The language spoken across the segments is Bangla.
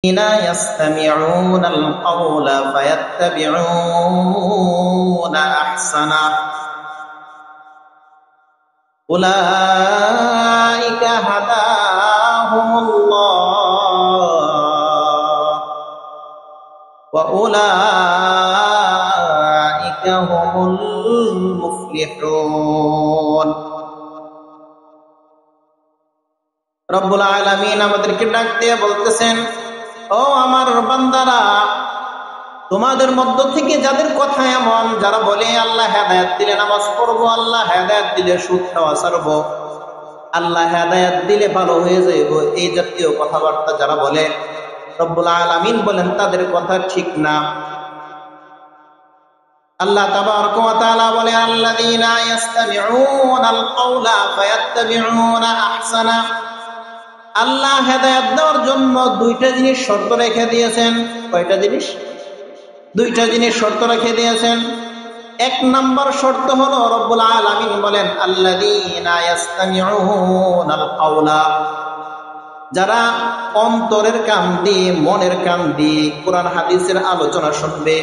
يستمعون القول فيتبعون أحسنه أولئك هداهم الله وأولئك هم المفلحون রব্বুল আলামিন আমাদেরকে ডাক দিয়ে বলতেছেন, ও আমার বান্দারা, তোমাদের মধ্য থেকে যাদের কথা এমন, যারা বলে আল্লাহ হেদায়েত দিলে নামাজ পড়বো, আল্লাহ হেদায়েত দিলে সুদ খাওয়া ছাড়বো, আল্লাহ হেদায়েত দিলে ভালো হয়ে যাইব, এই জাতীয় কথাবার্তা যারা বলে, রব্বুল আলামিন বলেন তাদের কথা ঠিক না। আল্লাহ তাবারক ওয়া তাআলা বলে, আল্লাযীনা ইস্তামিউনাল কাওলা ফায়াত্তাবিউনা আহসানা। আল্লাহ হেদায়েত দেওয়ার জন্য দুইটা জিনিস শর্ত রেখে দিয়েছেন। কয়টা জিনিস? দুইটা জিনিস শর্ত রেখে দিয়েছেন। এক নাম্বার শর্ত হলো রব্বুল আলামিন বলেন, আল্লাযীনা ইস্তামিউনাল কাওলা, যারা অন্তরের কান দিয়ে, মনের কান দিয়ে কোরআন হাদিসের আলোচনা শুনবে,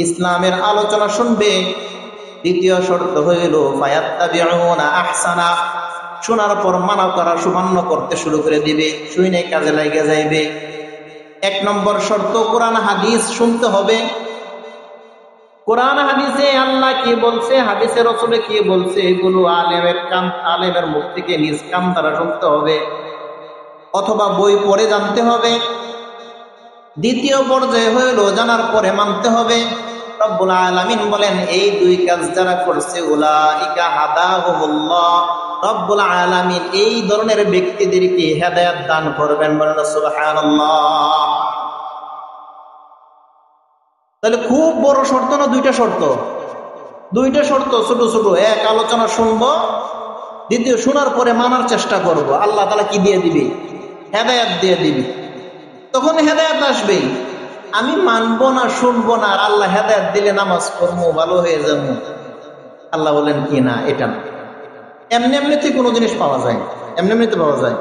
ইসলামের আলোচনা শুনবে। দ্বিতীয় শর্ত হইল ফায়াত্তাবিউনা আহসানা, শোনার পর মানা করা, সুমান্য করতে শুরু করে দিবে, শুনে কাজে লাগে যাইবে। এক নম্বর শর্ত, কোরআন হাদিস শুনতে হবে। কোরআন হাদিসে আল্লাহ কি বলছে, হাদিসে রাসূল কি বলছে, এগুলো আলেমের মুখ থেকে নিজ কান দ্বারা শুনতে হবে, অথবা বই পড়ে জানতে হবে। দ্বিতীয় পর্যায়ে হইল জানার পরে মানতে হবে। রব্বুল আলামিন বলেন, এই দুই কাজ যারা করছে, উলাইকা হাদাহুমুল্লাহ, রব্বুল আলামিন এই ধরনের ব্যক্তিদেরকে হেদায়েত দান করবেন। বলেন সুবহানাল্লাহ। তাহলে খুব বড় শর্ত না দুইটা শর্ত? দুইটা শর্ত ছোট ছোট। এক, আলোচনা শুনবো। দ্বিতীয়, শোনার পরে মানার চেষ্টা করব। আল্লাহ তাআলা কি দিয়ে দিবে? হেদায়েত দিয়ে দিবে। তখন হেদায়েত আসবে। আমি মানবো না, শুনবো না, আর আল্লাহ হেদায়েত দিলে নামাজ পড়বো, ভালো হয়ে যাবো। আল্লাহ বলেন কি না, এটা না। এমনি এমনিতে কোনো জিনিস পাওয়া যায় না, এমনি এমনিতে পাওয়া যায়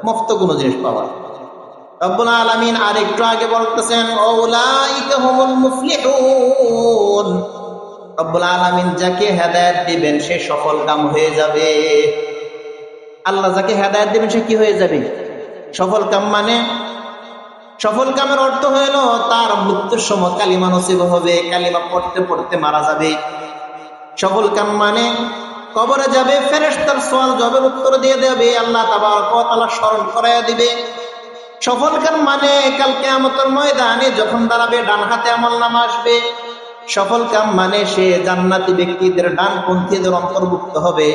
মুফত কোনো জিনিস পাওয়া। রব্বুল আলামিন আর একটু আগে বলতেছেন, উলাইকা হুমুল মুফলিহুন, রব্বুল আলামিন যাকে হেদায়েত দিবেন সে সফল কাম হয়ে যাবে। আল্লাহ যাকে হেদায়েত দিবেন সে কি হয়ে যাবে? সফল কাম। মানে সফল কামের অর্থ হইল তার মৃত্যুর সময় কালিমা নসিব হবে, কালিমা পড়তে পড়তে মারা যাবে। সফল কাম মানে কবরে যাবে, ফেরেশতার সওয়াল জবাবের উত্তর দিয়ে দেবে, আল্লাহ তাবারক ওয়া তাআলা স্মরণ করায়া দিবে। সফল কাম মানে কাল কিয়ামতের ময়দানে যখন দাঁড়াবে, ডান হাতে আমলনামা আসবে। সফল কাম মানে সে জান্নাতি ব্যক্তিদের ডানপন্থীদের অন্তর্ভুক্ত হবে।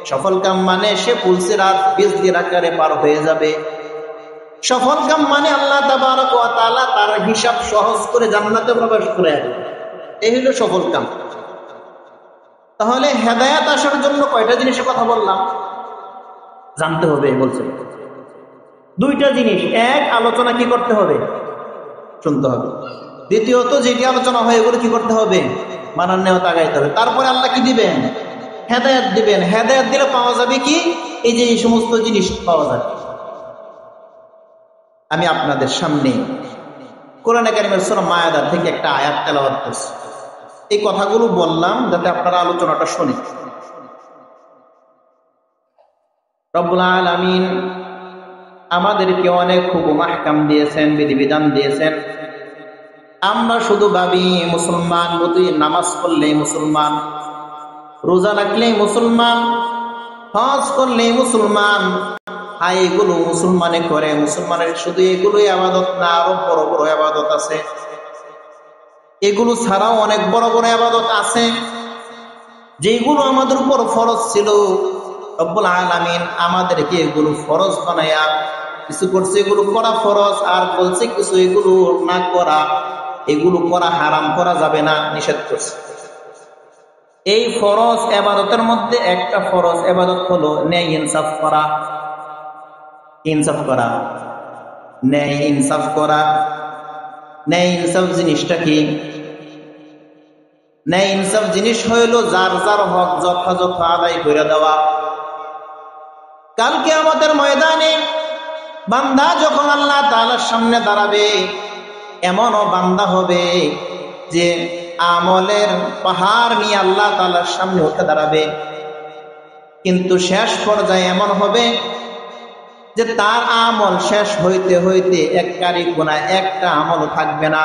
সফল কাম মানে সে পুলসিরাত বিজলির আকারে পার হয়ে যাবে। সফল কাম মানে আল্লাহ তাবারক ওয়া তাআলা তার হিসাব সহজ করে জান্নাতে প্রবেশ করে আসবে। এই হলো সফল কাম। তাহলে হেদায়েত আসার জন্য কয়টা জিনিসের কথা বললাম? জানতে হবে বলছে। দুইটা জিনিস। এক, আলোচনা কি করতে হবে? শুনতে হবে। দ্বিতীয়ত, যেটি আলোচনা হয় এগুলো কি করতে হবে? মানার নেওয়া তাগাইতে হবে। তারপরে আল্লাহ কি দিবেন? হেদায়েত দিবেন। হেদায়েত দিলে পাওয়া যাবে কি? এই যে এই সমস্ত জিনিস পাওয়া যাবে। আমি আপনাদের সামনে কোরআনে কারিমের সূরা মায়েদা থেকে একটা আয়াত তেলাওয়াত করছি। এই কথাগুলো বললাম যাতে আপনারা আলোচনাটা শুনে। রব্বুল আলামিন আমাদেরকে অনেক হুকুম আহকাম দিয়েছেন, বিধিবিধান দিয়েছেন। আমরা শুধু ভাবি মুসলমান, বুঝি নামাজ পড়লেই মুসলমান, রোজা রাখলেই মুসলমান, হজ করলেই মুসলমান। হ্যাঁ, এগুলো মুসলমানে করে। মুসলমানের শুধু এগুলোই ইবাদত না, আরো বড় বড় ইবাদত আছে। এগুলো ছাড়াও অনেক বড় বড় ইবাদত আছে যেগুলো আমাদের উপর ফরজ ছিল। রব্বুল আলামিন আমাদেরকে এগুলো ফরজ বানায়া কিছু করছে, এগুলো করা ফরজ, আর বলছে কিছু এগুলো না করা, এগুলো করা হারাম, করা যাবে না, নিষেধ করছে। এই ফরজ ইবাদতের মধ্যে একটা ফরজ ইবাদত হলো ন্যায় ইনসাফ করা। ইনসাফ করা, ন্যায় ইনসাফ করা। ন্যায় ইনসাফ জিনিসটা কি? ন্যায় ইনসাফ জিনিস হইল যার যার হক যথাযথ আদায় করে দেওয়া। কাল কিয়ামতের ময়দানে বান্দা যখন আল্লাহ তাআলার সামনে দাঁড়াবে, এমনও বান্দা হবে যে আমলের পাহাড় নিয়ে আল্লাহ তাআলার সামনে উঠে দাঁড়াবে, কিন্তু শেষ পর্যায়ে এমন হবে যে তার আমল শেষ হইতে হইতে এক কারি কোনা একটা আমল থাকবে না।